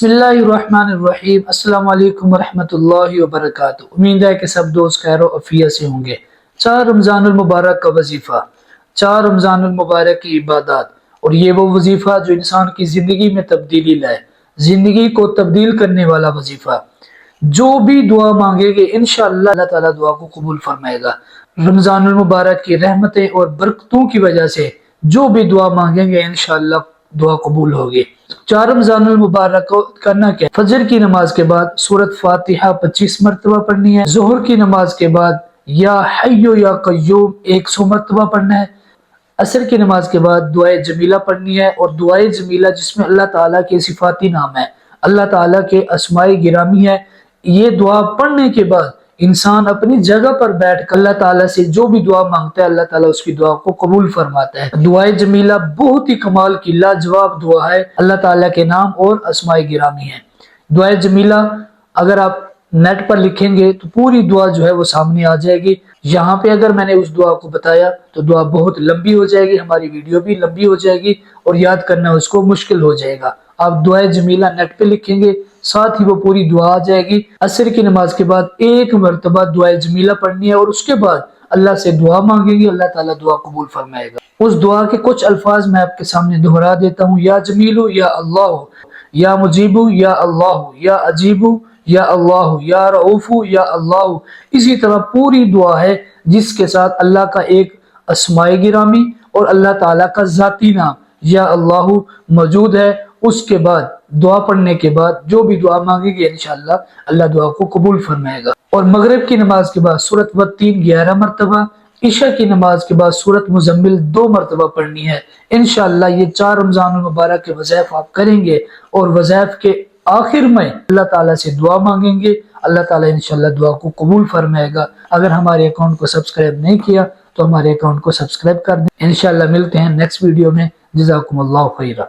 बिस्मिल्लाहिर्रहमानिर्रहीम। अस्सलाम वालेकुम वरहमतुल्लाहि वबरकातुहू। उम्मीद है कि सब दोस्त खैर और अफियत से होंगे। 4 रमज़ानुल मुबारक का वजीफ़ा, 4 रमज़ानुल मुबारक की इबादत, और ये वो वजीफ़ा जो इंसान की ज़िंदगी में तब्दीली लाए, ज़िंदगी को तब्दील करने वाला वजीफ़ा। जो भी दुआ मांगेंगे इंशाअल्लाह अल्लाह ताला दुआ को कबूल फरमाएगा। रमज़ानुल मुबारक की रहमतें और बरकतों की वजह से जो भी दुआ मांगेंगे इंशाअल्लाह दुआ कबूल होगी। 4 रमज़ानुल मुबारक को करना क्या? फजर की नमाज के बाद सूरत फातिहा 25 मरतबा पढ़नी है। ज़ोहर की नमाज के बाद या हय्यो या कय्यूम 100 मरतबा पढ़ना है। असर की नमाज के बाद दुआए जमीला पढ़नी है, और दुआए जमीला जिसमें अल्लाह ताला के सिफाती नाम है, अल्लाह ताला के अस्माए गिरामी है। ये दुआ पढ़ने के बाद इंसान अपनी जगह पर बैठ कर अल्लाह ताला से जो भी दुआ मांगता है अल्लाह ताला उसकी दुआ को कबूल फरमाता है। दुआए जमीला बहुत ही कमाल की लाजवाब दुआ है, अल्लाह ताला के नाम और अस्माए गिरामी है। दुआए जमीला अगर आप नेट पर लिखेंगे तो पूरी दुआ जो है वो सामने आ जाएगी। यहाँ पे अगर मैंने उस दुआ को बताया तो दुआ बहुत लंबी हो जाएगी, हमारी वीडियो भी लंबी हो जाएगी और याद करना उसको मुश्किल हो जाएगा। आप दुआए जमीला नेट पे लिखेंगे, साथ ही वो पूरी दुआ आ जाएगी। असर की नमाज के बाद 1 मरतबा दुआए जमीला पढ़नी है, और उसके बाद अल्लाह से दुआ मांगेंगे, अल्लाह ताला दुआ कबूल फरमाएगा। उस दुआ के कुछ अल्फाज मैं आपके सामने दोहरा देता हूँ। या जमीलू या अल्लाह, या मुजीबू या अल्लाह, या अजीबू या अल्लाह, या रऊफू या अल्लाह। इसी तरह पूरी दुआ है जिसके साथ अल्लाह का एक अस्माए गिरामी और अल्लाह ताला का जाती नाम या अल्लाह मौजूद है। उसके बाद दुआ पढ़ने के बाद जो भी दुआ मांगेंगे इंशाअल्लाह अल्लाह दुआ को कबूल फरमाएगा। और मगरिब की नमाज के बाद सूरत वत्तीन 11 मरतबा, इशा की नमाज के बाद सूरत मुजम्मिल 2 मरतबा पढ़नी है। इंशाअल्लाह ये 4 रमज़ानुल मुबारक के वज़ाइफ आप करेंगे, और वज़ाइफ के आखिर में अल्लाह ताला से दुआ मांगेंगे, अल्लाह ताला इंशाअल्लाह दुआ को कबूल फरमाएगा। अगर हमारे अकाउंट को सब्सक्राइब नहीं किया तो हमारे अकाउंट को सब्सक्राइब कर दें। इंशाअल्लाह मिलते हैं नेक्स्ट वीडियो में। जज़ाकुमुल्लाहु खैरा।